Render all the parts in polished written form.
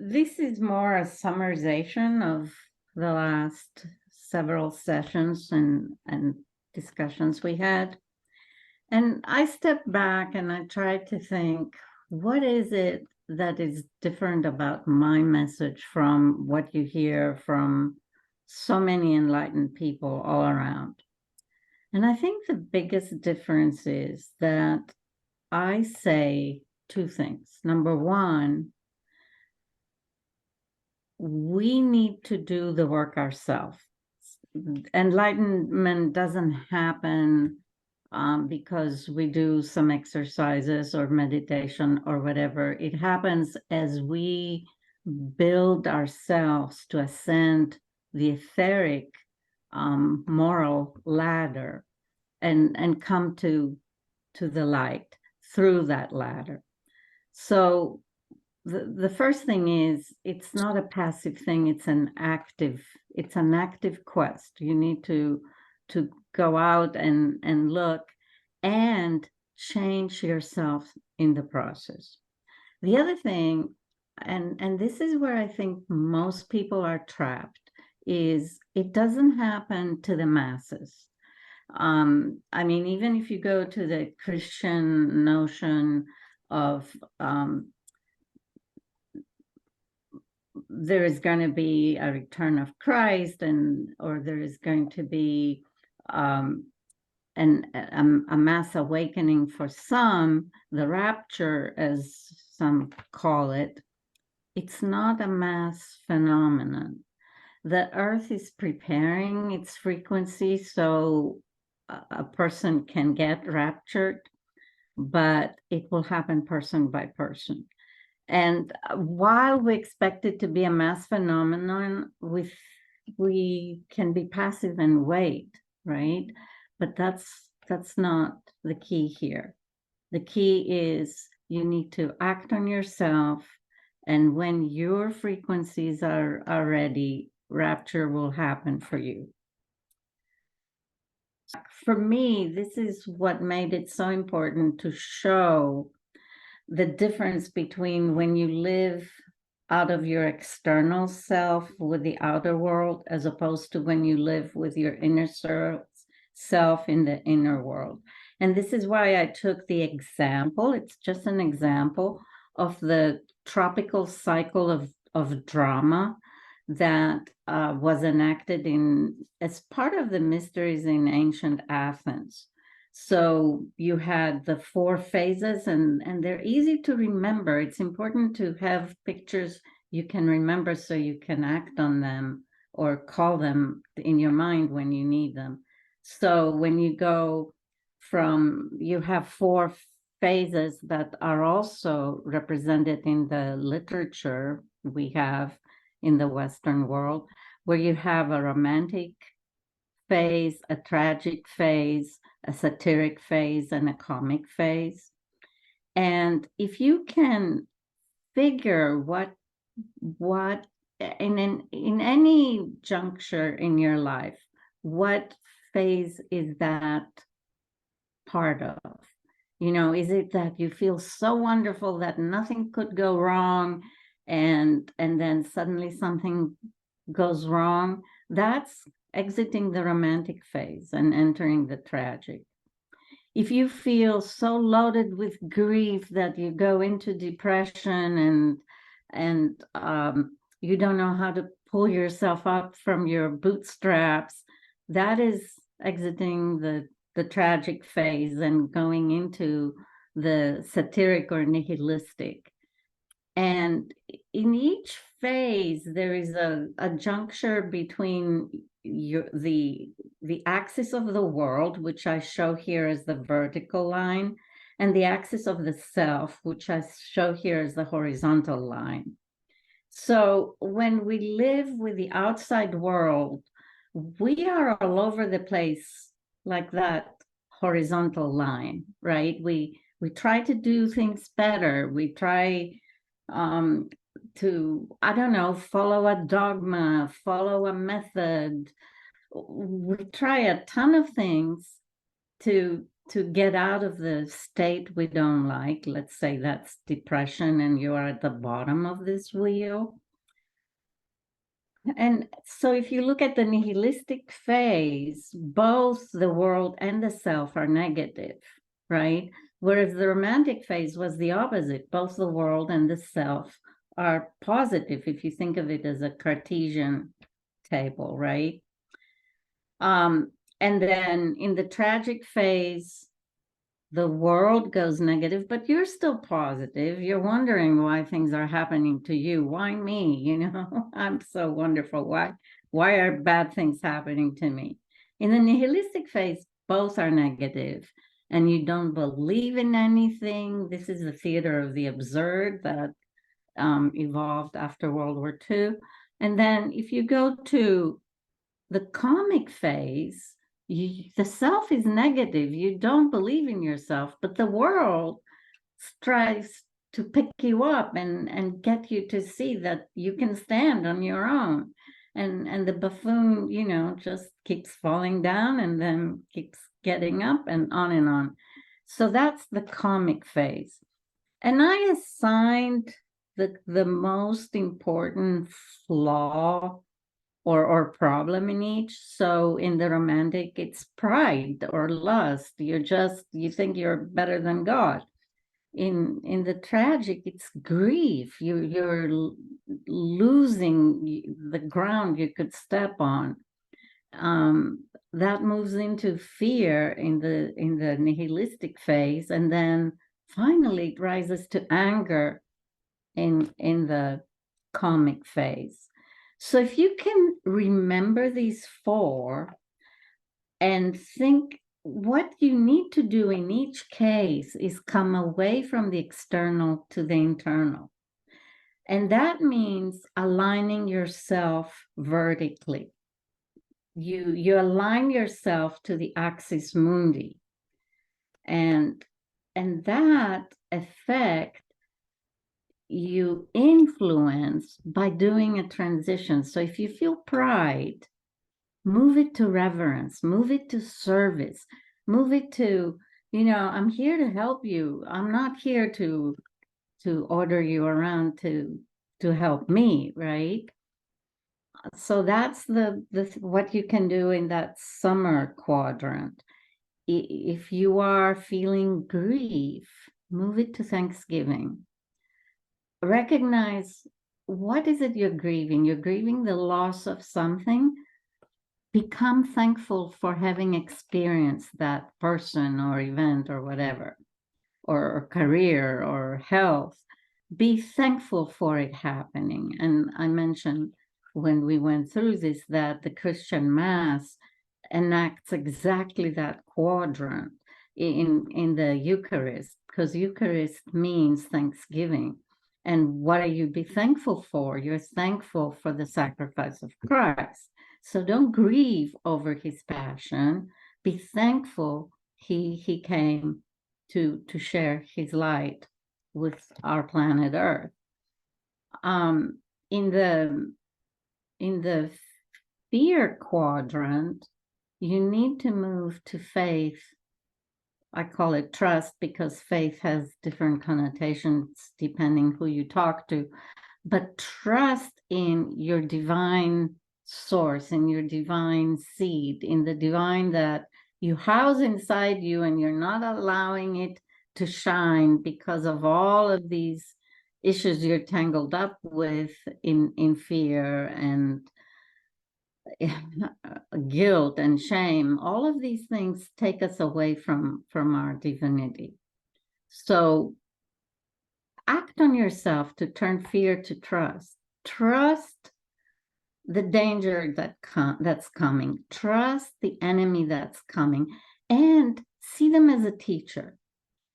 This is more a summarization of the last several sessions and discussions we had. And I stepped back and I tried to think, what is it that is different about my message from what you hear from so many enlightened people all around? And I think the biggest difference is that I say two things. Number one, we need to do the work ourselves. Enlightenment doesn't happen because we do some exercises or meditation or whatever. It happens as we build ourselves to ascend the etheric moral ladder and come to the light through that ladder. So the first thing is, it's not a passive thing, it's an active quest. You need to go out and look and change yourself in the process. The other thing, and this is where I think most people are trapped, is it doesn't happen to the masses. I mean, even if you go to the Christian notion of there is going to be a return of Christ, or there is going to be a mass awakening for some, the rapture, as some call it. It's not a mass phenomenon. The earth is preparing its frequency so a person can get raptured, but it will happen person by person. And while we expect it to be a mass phenomenon, we can be passive and wait, right? But that's not the key here. The key is you need to act on yourself, and when your frequencies are ready, rapture will happen for you. For me, this is what made it so important to show the difference between when you live out of your external self with the outer world, as opposed to when you live with your inner self in the inner world. And this is why I took the example, it's just an example of the tropical cycle of drama that was enacted as part of the mysteries in ancient Athens. So you had the 4 phases, and they're easy to remember. It's important to have pictures you can remember so you can act on them or call them in your mind when you need them. So when you go you have 4 phases that are also represented in the literature we have in the Western world, where you have a romantic phase, a tragic phase, a satiric phase, and a comic phase. And if you can figure what in any juncture in your life, what phase is that part of? You know, is it that you feel so wonderful that nothing could go wrong, and then suddenly something goes wrong? That's exiting the romantic phase and entering the tragic. If you feel so loaded with grief that you go into depression and you don't know how to pull yourself up from your bootstraps, that is exiting the tragic phase and going into the satiric or nihilistic. And in each phase, there is a juncture between the axis of the world, which I show here as the vertical line, and the axis of the self, which I show here as the horizontal line. So when we live with the outside world, we are all over the place like that horizontal line, right? We try to do things better. We try to, I don't know, follow a dogma, follow a method. We try a ton of things to to get out of the state we don't like. Let's say that's depression and you are at the bottom of this wheel. And so if you look at the nihilistic phase, both the world and the self are negative, right? Whereas the romantic phase was the opposite. Both the world and the self are positive, if you think of it as a Cartesian table, right? And then in the tragic phase, the world goes negative, but you're still positive. You're wondering why things are happening to you. Why me? You know, I'm so wonderful. Why are bad things happening to me? In the nihilistic phase, both are negative, and you don't believe in anything. This is the theater of the absurd that evolved after World War II. And then if you go to the comic phase, the self is negative. You don't believe in yourself, but the world tries to pick you up and get you to see that you can stand on your own. And the buffoon, you know, just keeps falling down and then keeps getting up and on and on. So that's the comic phase. And I assigned the most important flaw or problem in each. So in the romantic, it's pride or lust. You think you're better than God. In the tragic, it's grief. You're losing the ground you could step on. That moves into fear in the nihilistic phase, and then finally it rises to anger in the comic phase. So if you can remember these four and think what you need to do in each case is come away from the external to the internal. And that means aligning yourself vertically. You align yourself to the axis mundi. And that effect you influence by doing a transition. So if you feel pride, move it to reverence, move it to service, move it to, you know, I'm here to help you. I'm not here to order you around to help me, right? So that's the what you can do in that summer quadrant. If you are feeling grief, move it to Thanksgiving. Recognize what is it you're grieving. You're grieving the loss of something. Become thankful for having experienced that person or event or whatever, or career or health. Be thankful for it happening. And I mentioned when we went through this that the Christian Mass enacts exactly that quadrant in the Eucharist, because Eucharist means thanksgiving. And what are you be thankful for? You're thankful for the sacrifice of Christ. So don't grieve over his passion. Be thankful he came to share his light with our planet Earth. In the fear quadrant, you need to move to faith. I call it trust because faith has different connotations depending who you talk to. But trust in your divine source, in your divine seed, in the divine that you house inside you, and you're not allowing it to shine because of all of these issues you're tangled up with in fear and guilt and shame. All of these things take us away from our divinity. So act on yourself to turn fear to trust. Trust the danger that's coming. Trust the enemy that's coming, and see them as a teacher.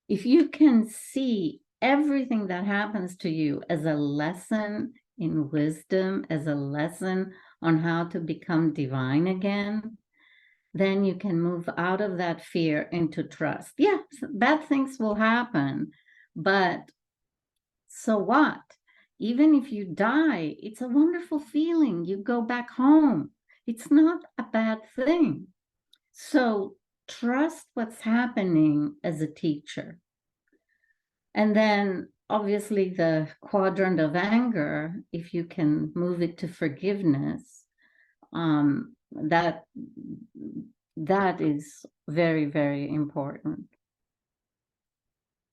If you can see everything that happens to you as a lesson in wisdom, as a lesson on how to become divine again, then you can move out of that fear into trust. Yeah, bad things will happen, but so what? Even if you die, it's a wonderful feeling. You go back home. It's not a bad thing. So trust what's happening as a teacher. And then obviously the quadrant of anger, if you can move it to forgiveness, that is very, very important.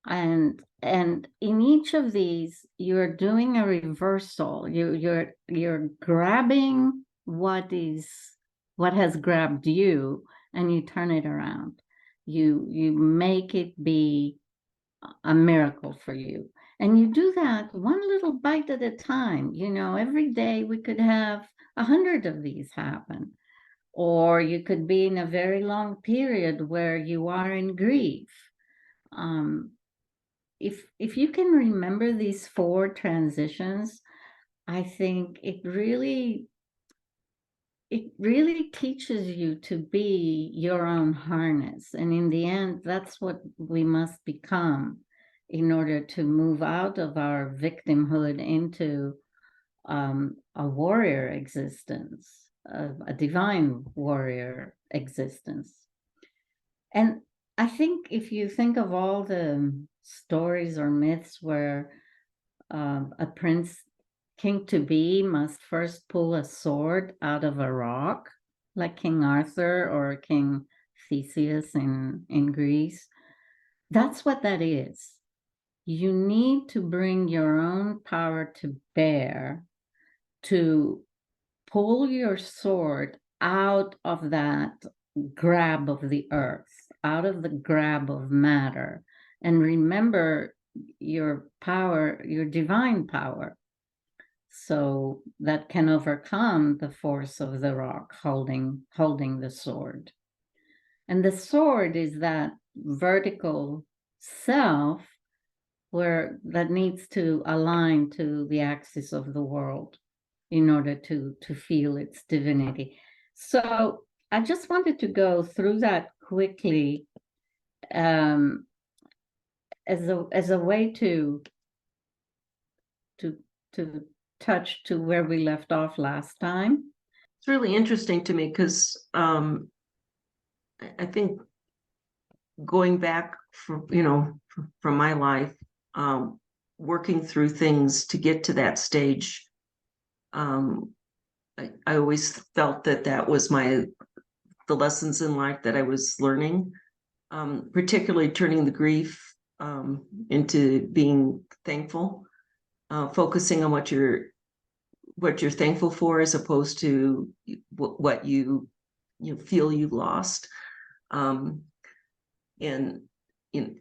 And in each of these, you're doing a reversal. You're grabbing what has grabbed you, and you turn it around. You make it be a miracle for you. And you do that one little bite at a time. Every day we could have 100 of these happen. Or you could be in a very long period where you are in grief. If you can remember these 4 transitions, I think it really teaches you to be your own harness. And in the end, that's what we must become in order to move out of our victimhood into a warrior existence, a divine warrior existence. And I think if you think of all the stories or myths where a prince king to be must first pull a sword out of a rock, like King Arthur or King Theseus in Greece, that's what that is. You need to bring your own power to bear to pull your sword out of that grab of the earth, out of the grab of matter, and remember your power, your divine power, so that can overcome the force of the rock holding the sword. And the sword is that vertical self that needs to align to the axis of the world in order to feel its divinity. So I just wanted to go through that quickly as a way to touch to where we left off last time. It's really interesting to me because I think going back from my life, working through things to get to that stage, I always felt that was the lessons in life that I was learning, particularly turning the grief into being thankful, focusing on what you're thankful for as opposed to what you feel you've lost. And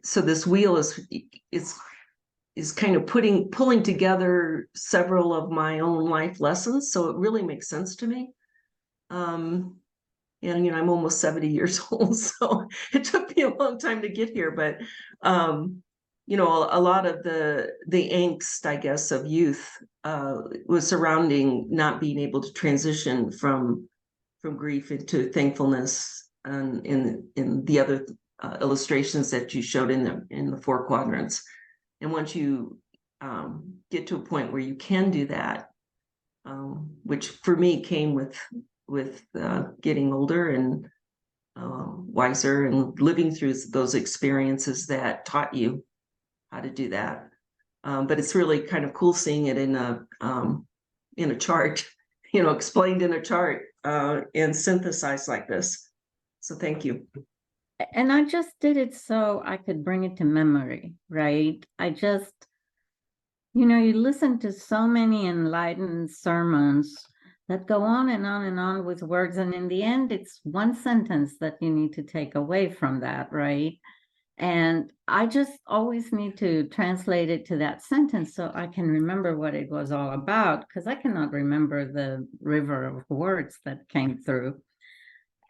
so this wheel is kind of pulling together several of my own life lessons. So it really makes sense to me. And I'm almost 70 years old, so it took me a long time to get here. But a lot of the angst, I guess, of youth was surrounding not being able to transition from grief into thankfulness, and in the other illustrations that you showed in the 4 quadrants. And once you get to a point where you can do that, which for me came with getting older and wiser and living through those experiences that taught you how to do that. But it's really kind of cool seeing it in a chart, explained in a chart and synthesized like this. So thank you. And I just did it so I could bring it to memory, right? You listen to so many enlightened sermons that go on and on and on with words. And in the end, it's one sentence that you need to take away from that, right? And I just always need to translate it to that sentence so I can remember what it was all about, because I cannot remember the river of words that came through.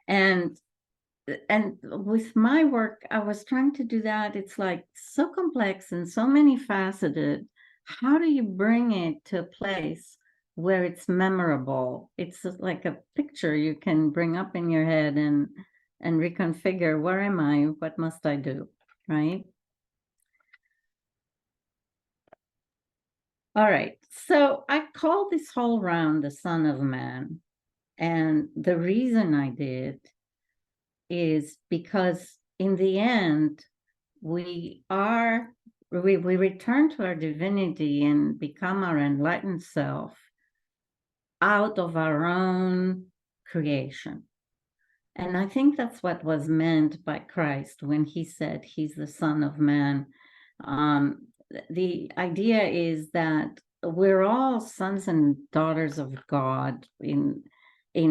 And with my work, I was trying to do that. It's like so complex and so many faceted. How do you bring it to a place where it's memorable? It's like a picture you can bring up in your head and reconfigure. Where am I? What must I do? Right? All right. So I call this whole round the Son of Man. And the reason I did is because in the end, we return to our divinity and become our enlightened self out of our own creation. And I think that's what was meant by Christ when he said he's the Son of Man. The idea is that we're all sons and daughters of God in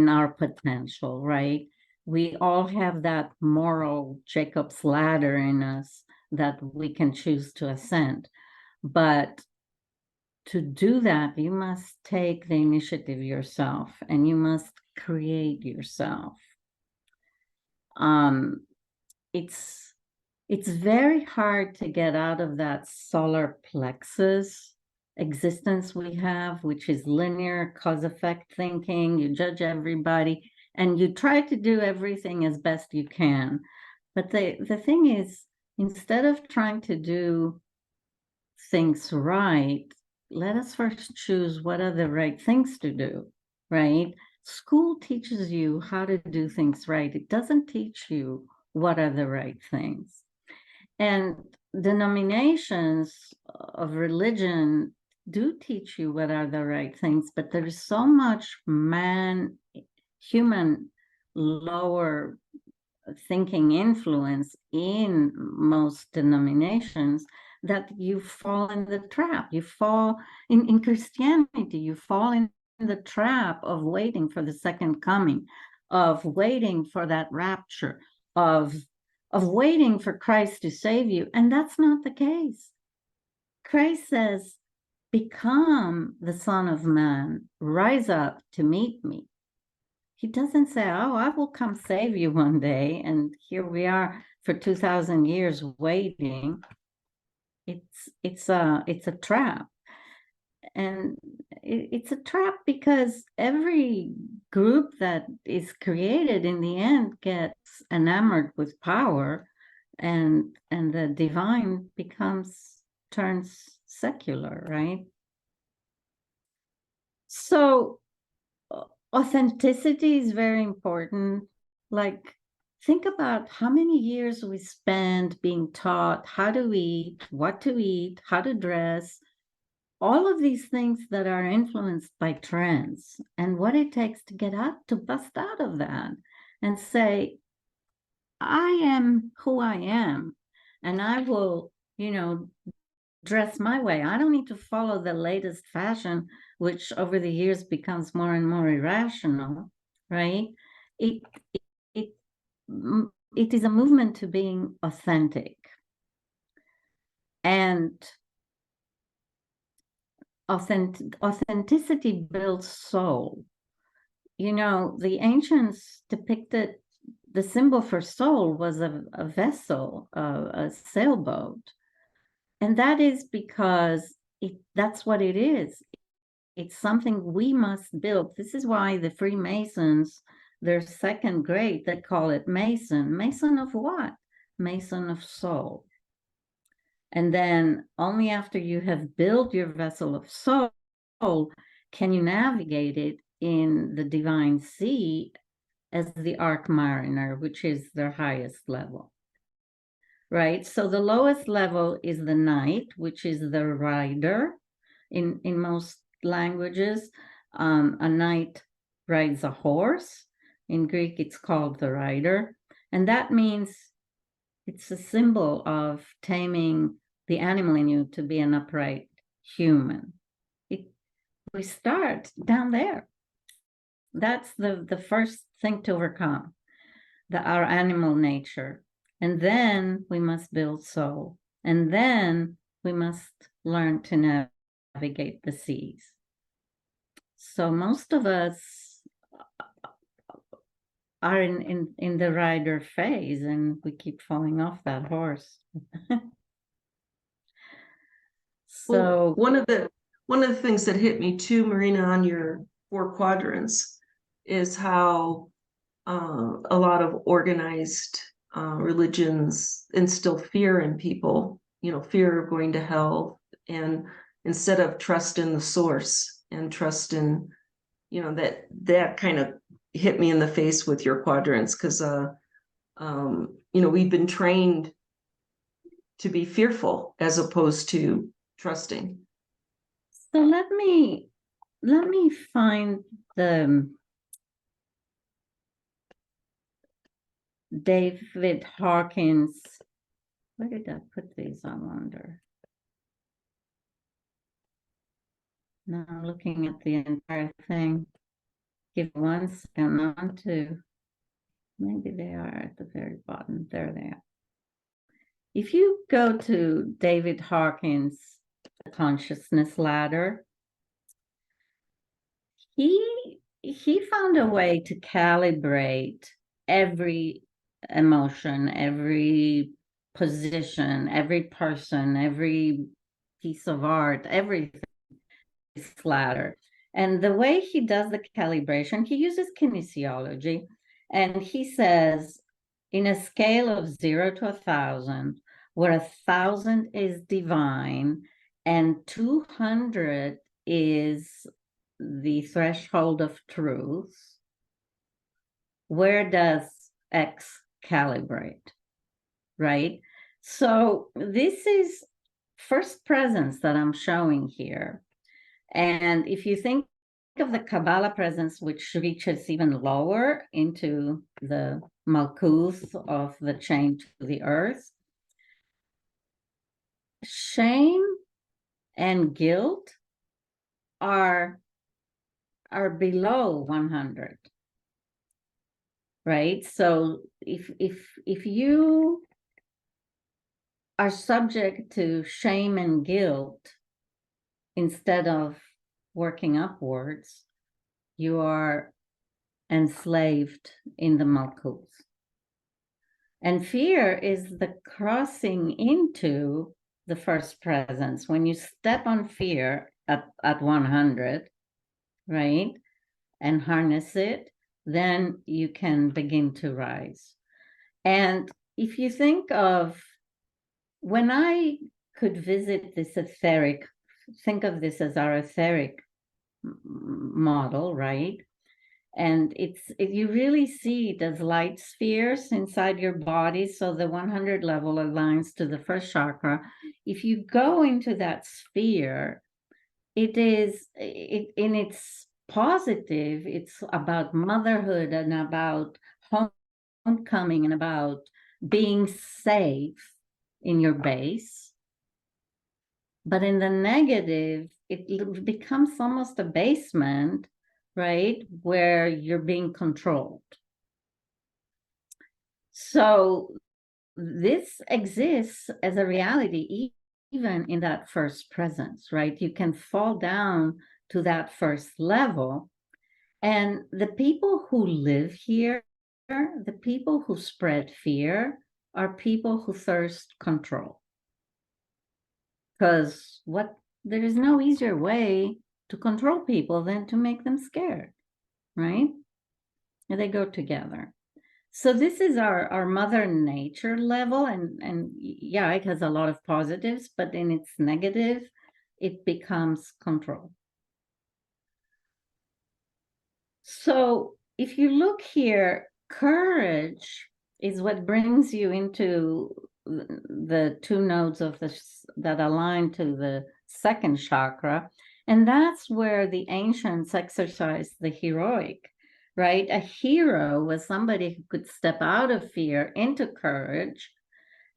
our potential, right? We all have that moral Jacob's ladder in us that we can choose to ascend. But to do that, you must take the initiative yourself, and you must create yourself. It's very hard to get out of that solar plexus existence we have, which is linear cause-effect thinking. You judge everybody and you try to do everything as best you can. But the thing is, instead of trying to do things right, let us first choose what are the right things to do, right? School teaches you how to do things right. It doesn't teach you what are the right things. And denominations of religion do teach you what are the right things, but there is so much human lower thinking influence in most denominations that you fall in the trap. You fall in Christianity, you fall in the trap of waiting for the second coming, of waiting for that rapture, of waiting for Christ to save you. And that's not the case. Christ says, become the Son of Man, rise up to meet me. He doesn't say, oh, I will come save you one day. And here we are for 2,000 years waiting. It's a trap. And it's a trap because every group that is created in the end gets enamored with power, and the divine turns secular, right? So authenticity is very important. Like, think about how many years we spend being taught how to eat, what to eat, how to dress, all of these things that are influenced by trends, and what it takes to get out, to bust out of that and say, I am who I am, and I will, dress my way. I don't need to follow the latest fashion, which over the years becomes more and more irrational, right? It is a movement to being authentic. And authenticity builds soul. The ancients depicted the symbol for soul was a vessel, a sailboat. And that is because that's what it is. It's something we must build. This is why the Freemasons, their second grade, they call it Mason. Mason of what? Mason of soul. And then only after you have built your vessel of soul can you navigate it in the divine sea as the arc mariner, which is their highest level. Right? So the lowest level is the knight, which is the rider. In most languages, a knight rides a horse. In Greek, it's called the rider. And that means it's a symbol of taming the animal in you to be an upright human. We start down there. That's the first thing to overcome, our animal nature. And then we must build soul. And then we must learn to navigate the seas. So most of us are in the rider phase, and we keep falling off that horse. So one of the things that hit me too, Marina, on your 4 quadrants is how a lot of organized religions instill fear in people, fear of going to hell, and instead of trust in the source and trust in, that kind of hit me in the face with your quadrants, because We've been trained to be fearful as opposed to trusting. So let me find the David Hawkins. Where did I put these? I wonder. Now I'm looking at the entire thing. Give 1 second on to, maybe they are at the very bottom. There they are. If you go to David Hawkins' The Consciousness Ladder, he found a way to calibrate every emotion, every position, every person, every piece of art, everything is ladder. And the way he does the calibration, he uses kinesiology, and he says, in a scale of 0 to 1,000, where 1,000 is divine and 200 is the threshold of truth, where does X calibrate, right? So this is first presence that I'm showing here. And if you think of the Kabbalah presence, which reaches even lower into the Malkuth of the chain to the earth, shame and guilt are below 100, right? So if you are subject to shame and guilt, instead of working upwards, you are enslaved in the Malkuth. And fear is the crossing into the first presence. When you step on fear at 100, right, and harness it, then you can begin to rise. And if you think of, when I could visit this etheric, think of this as our etheric model, right? And you really see it as light spheres inside your body. So the 100 level aligns to the first chakra. If you go into that sphere, in its positive, it's about motherhood and about homecoming and about being safe in your base. But in the negative, it becomes almost a basement, right, where you're being controlled. So this exists as a reality, even in that first presence, right? You can fall down to that first level. And the people who live here, the people who spread fear, are people who thirst control. Because there is no easier way to control people than to make them scared, right? And they go together. So this is our mother nature level, and yeah, it has a lot of positives, but in its negative, it becomes control. So if you look here, courage is what brings you into the 2 nodes of that align to the second chakra, and that's where the ancients exercised the heroic, right? A hero was somebody who could step out of fear into courage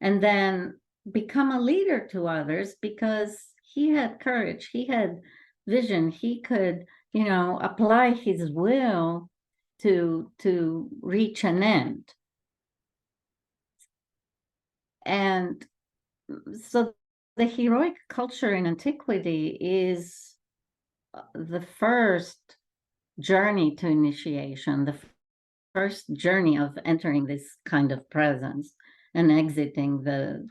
and then become a leader to others because he had courage, he had vision, he could, apply his will to reach an end. And so the heroic culture in antiquity is the first journey to initiation, the first journey of entering this kind of presence and exiting the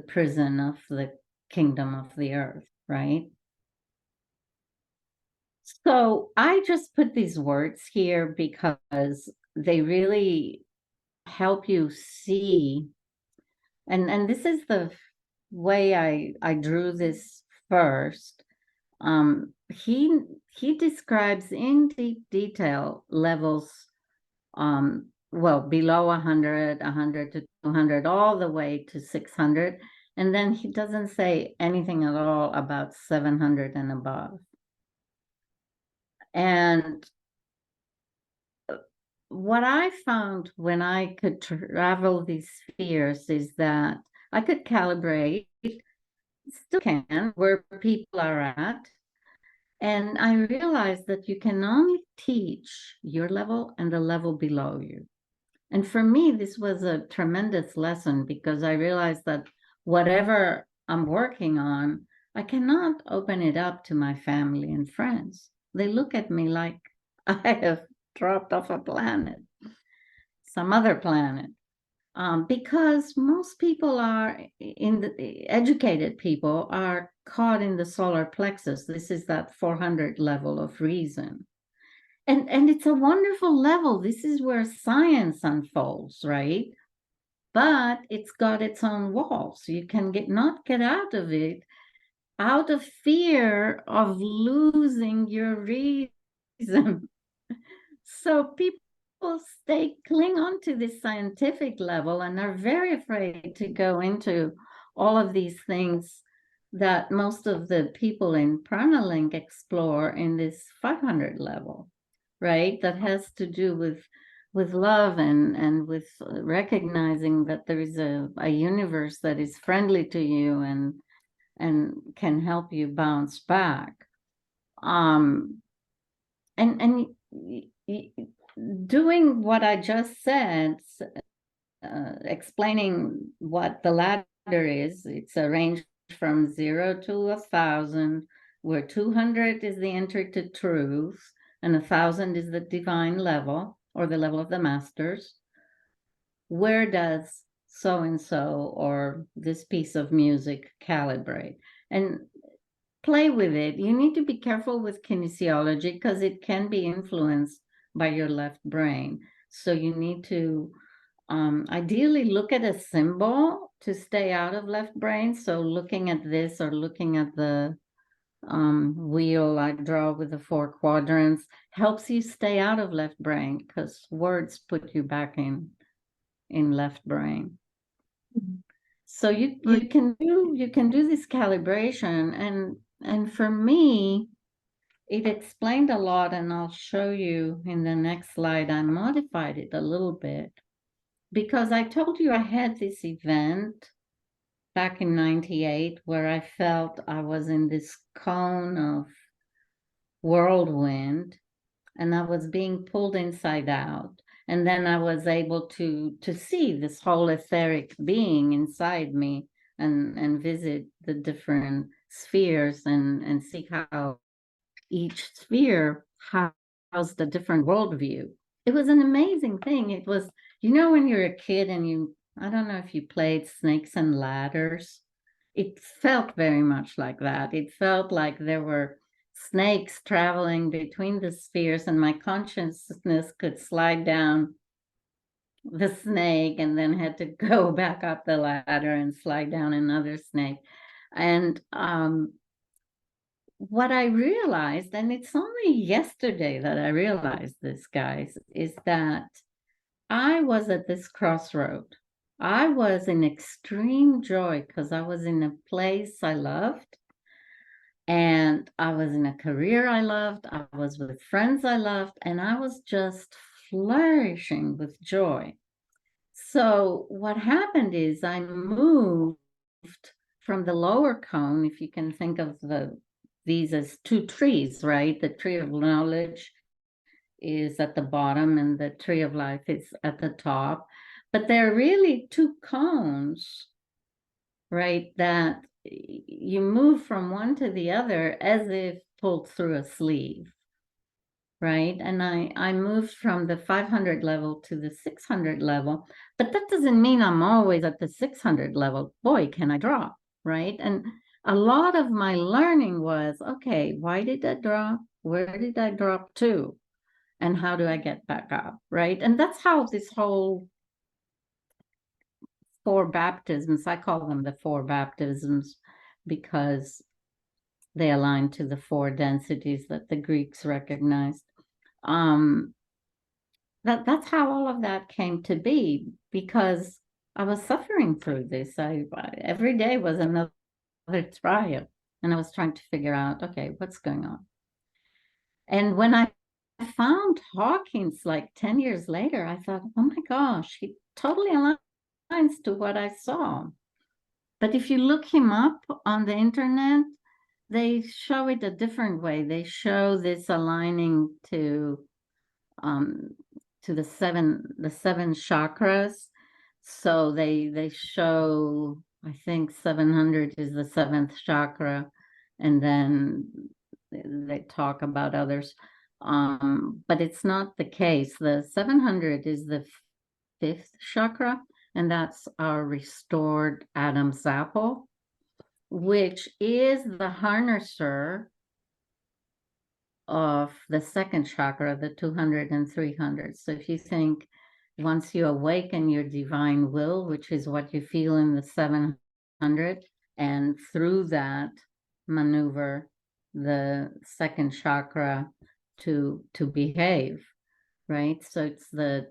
prison of the kingdom of the earth, right? So I just put these words here because they really help you see, and this is the way I drew this first. He describes in deep detail levels well, below 100, 100 to 200, all the way to 600. And then he doesn't say anything at all about 700 and above. And what I found when I could travel these spheres is that I could calibrate, still can, where people are at. And I realized that you can only teach your level and the level below you. And for me, this was a tremendous lesson because I realized that whatever I'm working on, I cannot open it up to my family and friends. They look at me like I have dropped off a planet, some other planet. Because most people are educated people are caught in the solar plexus. This is that 400 level of reason. And it's a wonderful level. This is where science unfolds, right? But it's got its own walls. You can not get out of it out of fear of losing your reason. So people cling on to this scientific level and are very afraid to go into all of these things that most of the people in Pranalink explore in this 500 level, right? That has to do with love and with recognizing that there is a universe that is friendly to you and can help you bounce back. And doing what I just said, explaining what the ladder is, it's a range from 0 to 1,000, where 200 is the entry to truth, and 1,000 is the divine level, or the level of the masters. Where does so-and-so or this piece of music calibrate? And play with it. You need to be careful with kinesiology because it can be influenced by your left brain. So you need to ideally look at a symbol to stay out of left brain. So looking at this or looking at the wheel I draw with the 4 quadrants helps you stay out of left brain because words put you back in left brain. Mm-hmm. So you can do this calibration, and for me, it explained a lot, and I'll show you in the next slide. I modified it a little bit because I told you I had this event back in 98 where I felt I was in this cone of whirlwind and I was being pulled inside out. And then I was able to see this whole etheric being inside me and visit the different spheres and see how each sphere housed a different worldview. It was an amazing thing. It was, when you're a kid and I don't know if you played Snakes and Ladders. It felt very much like that. It felt like there were snakes traveling between the spheres and my consciousness could slide down the snake and then had to go back up the ladder and slide down another snake. And what I realized, and it's only yesterday that I realized this, guys, is that I was at this crossroad. I was in extreme joy because I was in a place I loved. And I was in a career I loved. I was with friends I loved. And I was just flourishing with joy. So what happened is I moved from the lower cone, if you can think of these as 2 trees, right? The tree of knowledge is at the bottom and the tree of life is at the top. But they're really 2 cones, right? That you move from one to the other as if pulled through a sleeve, right? And I moved from the 500 level to the 600 level, but that doesn't mean I'm always at the 600 level. Boy, can I drop, right? And a lot of my learning was, okay, why did I drop? Where did I drop to? And how do I get back up, right? And that's how this whole 4 baptisms, I call them the 4 baptisms because they align to the 4 densities that the Greeks recognized. that's how all of that came to be, because I was suffering through this. Every day was another trial, and I was trying to figure out, okay, what's going on. And when I found Hawkins like 10 years later, I thought, oh my gosh, he totally aligns to what I saw. But if you look him up on the internet, they show it a different way. They show this aligning um, to the seven chakras. So they show, I think 700 is the seventh chakra, and then they talk about others. But it's not the case. The 700 is the fifth chakra, and that's our restored Adam's apple, which is the harnesser of the second chakra, the 200 and 300. So if you think once you awaken your divine will, which is what you feel in the 700, and through that maneuver the second chakra to behave, right? So it's the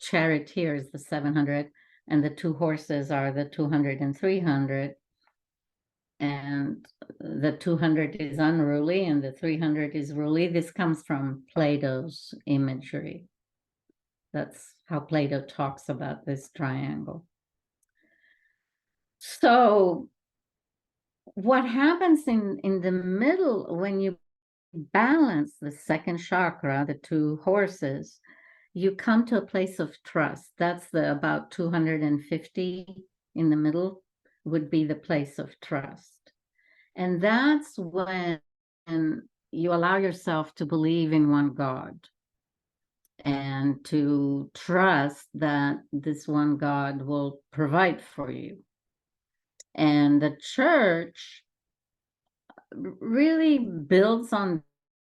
charioteer is the 700, and the two horses are the 200 and 300. And the 200 is unruly and the 300 is ruly. This comes from Plato's imagery. That's how Plato talks about this triangle. So what happens in the middle when you balance the second chakra, the two horses, you come to a place of trust. That's the about 250 in the middle would be the place of trust. And that's when you allow yourself to believe in one God and to trust that this one God will provide for you. And the church really builds on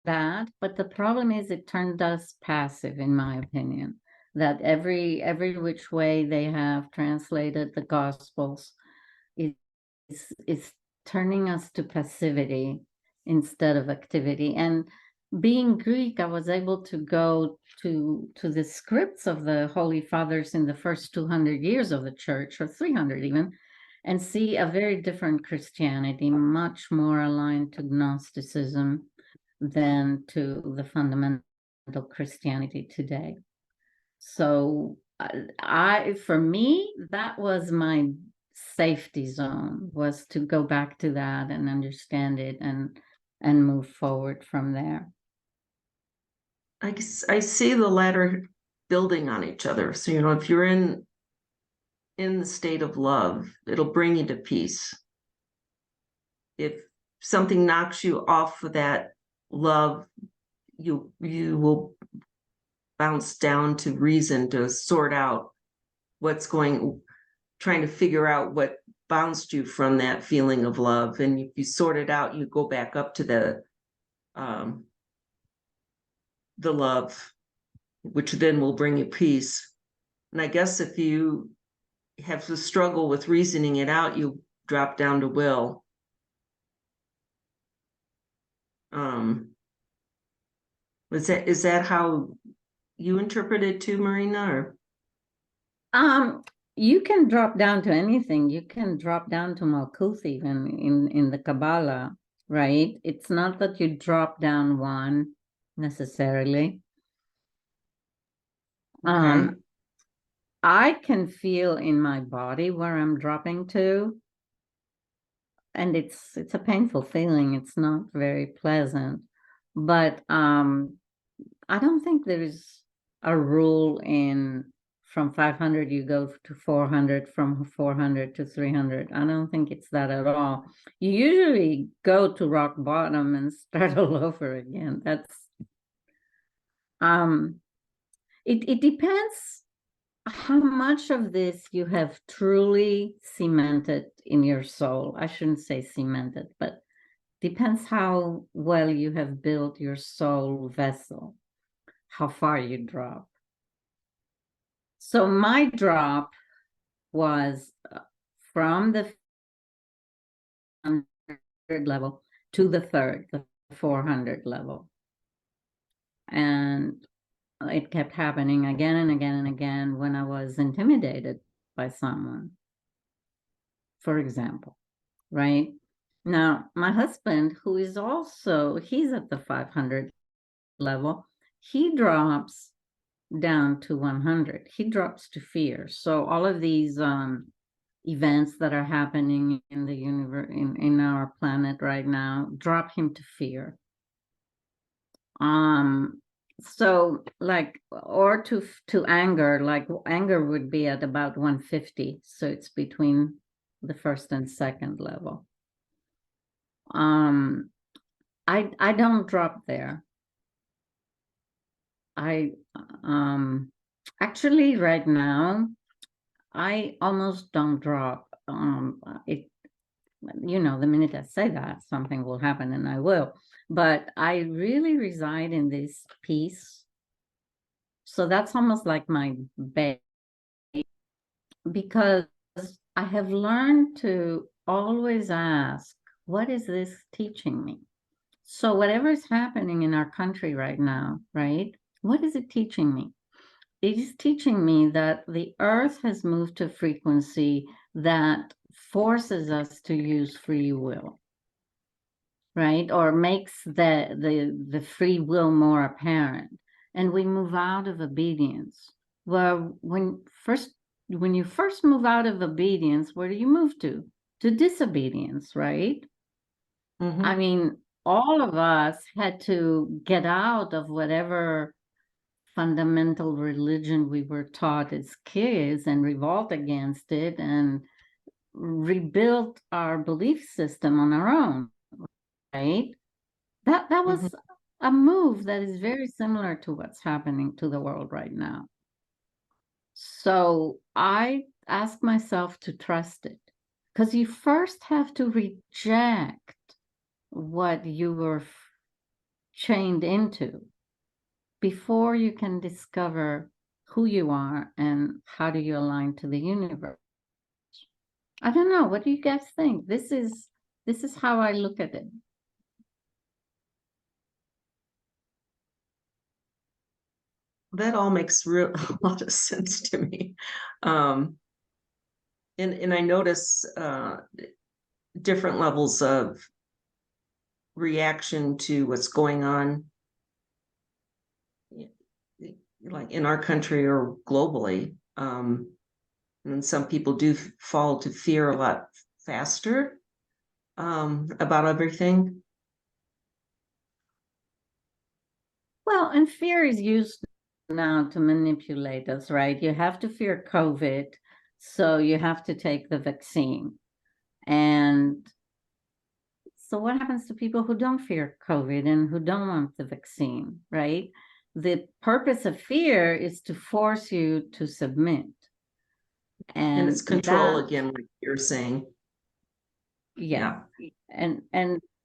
that, but the problem is it turned us passive, in my opinion, that every which way they have translated the Gospels is turning us to passivity instead of activity. And being Greek, I was able to go to the scripts of the Holy Fathers in the first 200 years of the church, or 300 even, and see a very different Christianity, much more aligned to Gnosticism than to the fundamental Christianity today. So for me, that was my safety zone, was to go back to that and understand it and move forward from there. I see the latter building on each other. So, if you're in the state of love, it'll bring you to peace. If something knocks you off of that love, you will bounce down to reason, to sort out trying to figure out what bounced you from that feeling of love. And if you sort it out, you go back up to the love, which then will bring you peace. And I guess if you have to struggle with reasoning it out, you drop down to will. Is that how you interpret it too, Marina? Or you can drop down to anything. You can drop down to Malkuth even in the Kabbalah, right? It's not that you drop down one necessarily. okay. I can feel in my body where I'm dropping to, and it's a painful feeling. It's not very pleasant, but I don't think there's a rule in from 500 you go to 400, from 400 to 300. I don't think it's that at all. You usually go to rock bottom and start all over again. That's it depends how much of this you have truly cemented in your soul. I shouldn't say cemented, but depends how well you have built your soul vessel, how far you drop. So my drop was from the 100 level to the 400 level. And it kept happening again and again and again when I was intimidated by someone, for example, right? Now, my husband, who is also, he's at the 500 level, he drops down to 100. He drops to fear. So all of these events that are happening in the universe, in our planet right now, drop him to fear. So like, or to anger, like anger would be at about 150. So it's between the first and second level. I don't drop there. I actually right now I almost don't drop. It, you know, the minute I say that, something will happen, and I will. But I really reside in this peace. So that's almost like my base, because I have learned to always ask, what is this teaching me? So whatever is happening in our country right now, right? What is it teaching me? It is teaching me that the earth has moved to a frequency that forces us to use free will, right? Or makes the free will more apparent. And we move out of obedience. Well, when you first move out of obedience, where do you move to? To disobedience, right? Mhm. I mean, all of us had to get out of whatever fundamental religion we were taught as kids and revolt against it and rebuild our belief system on our own, right? That was Mhm. a move that is very similar to what's happening to the world right now. So I ask myself to trust it, because you first have to reject what you were chained into before you can discover who you are and how do you align to the universe. I don't know. What do you guys think? This is how I look at it. That all makes a lot of sense to me. And I notice different levels of reaction to what's going on, like in our country or globally. And some people do fall to fear a lot faster about everything. Well, and fear is used now to manipulate us, right? You have to fear COVID, so you have to take the vaccine. And so what happens to people who don't fear COVID and who don't want the vaccine, right? The purpose of fear is to force you to submit. And it's And control that, again, like you're saying. yeah. Yeah.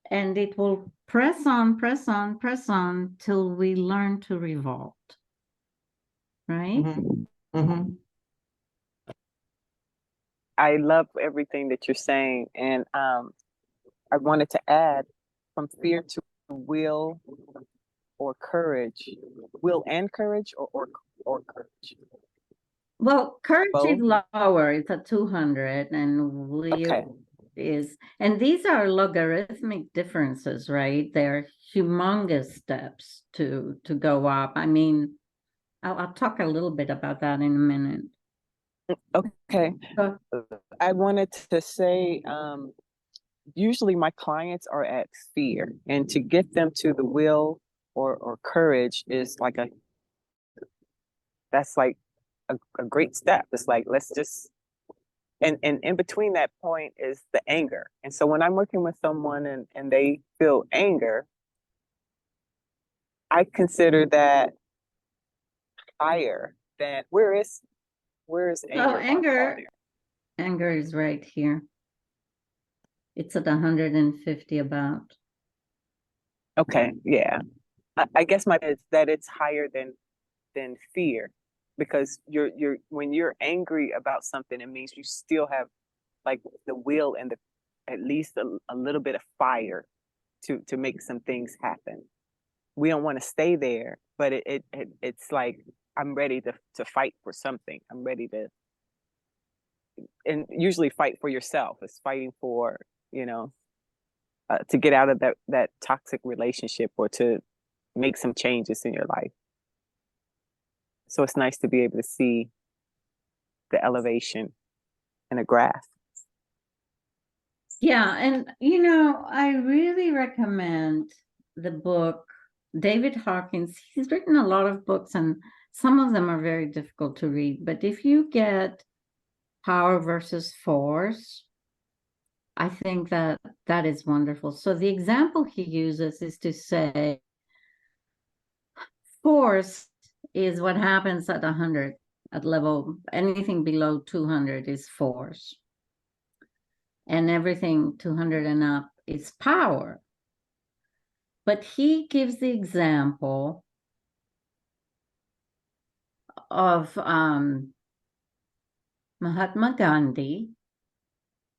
And it will press on, press on, press on till we learn to revolt, right? Mhm. Mhm. I love everything that you're saying, and I wanted to add from fear to will or courage, will and courage, or courage. Well, courage is Both. lower. It's a 200, and Okay. will is, and these are logarithmic differences, right? They're humongous steps to go up. I mean, I'll talk a little bit about that in a minute. Okay. So, I wanted to say, usually my clients are at fear, and to get them to the will or courage is like that's like a great step. It's like, let's just, and in between that point is the anger. And so when I'm working with someone and they feel anger, I consider that higher than where is anger on there? anger is right here. It's at 150 about. Okay, yeah. I guess my is that it's higher than fear, because you're when you're angry about something, it means you still have like the will and the at least a little bit of fire to make some things happen. We don't want to stay there but it's like I'm ready to fight for something. I'm ready to, and usually fight for yourself. It's fighting for, you know, to get out of that toxic relationship or to make some changes in your life. So it's nice to be able to see the elevation in a graph. Yeah, and you know, I really recommend the book David Hawkins. He's written a lot of books, and some of them are very difficult to read. But if you get Power versus Force, I think that that is wonderful. So the example he uses is to say, force is what happens at 100, at level, anything below 200 is force. And everything 200 and up is power. But he gives the example of Mahatma Gandhi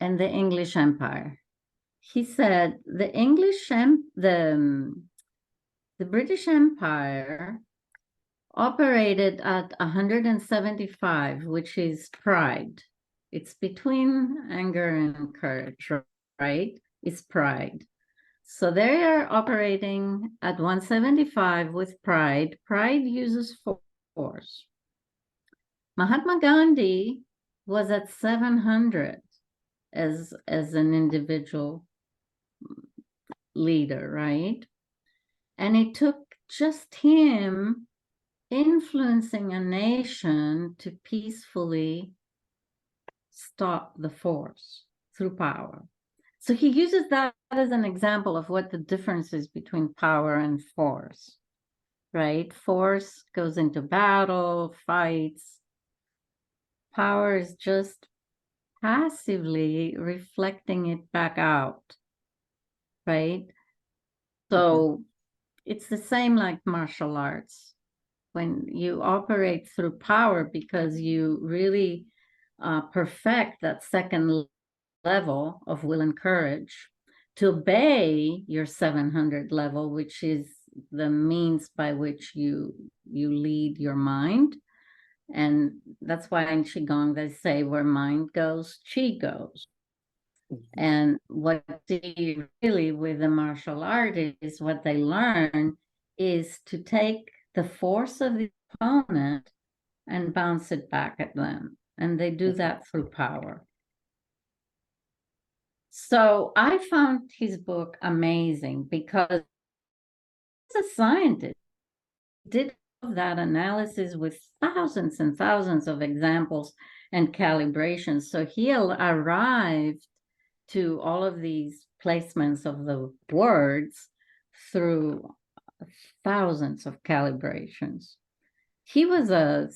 and the English Empire. He said the British Empire operated at 175, which is pride. It's between anger and courage, right? It's pride. So they are operating at 175 with pride. Pride uses force. Mahatma Gandhi was at 700 as an individual leader, right? And it took just him influencing a nation to peacefully stop the force through power. So he uses that as an example of what the difference is between power and force, right? Force goes into battle, fights. Power is just passively reflecting it back out, right? So it's the same like martial arts. When you operate through power because you really perfect that second level of will and courage to obey your 700 level, which is the means by which you lead your mind. And that's why in Qigong they say where mind goes, Qi goes. And what they really with the martial art is what they learn is to take the force of the opponent and bounce it back at them. And they do that through power. So I found his book amazing because he's a scientist. He did that analysis with thousands and thousands of examples and calibrations. So he arrived to all of these placements of the words through thousands of calibrations. He was a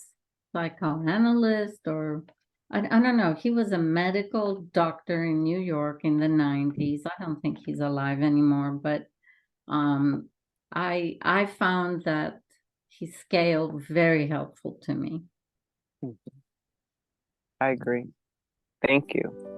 psychoanalyst, or I don't know, he was a medical doctor in New York in the 90s. I don't think he's alive anymore, but I found that his scale very helpful to me. I agree. Thank you.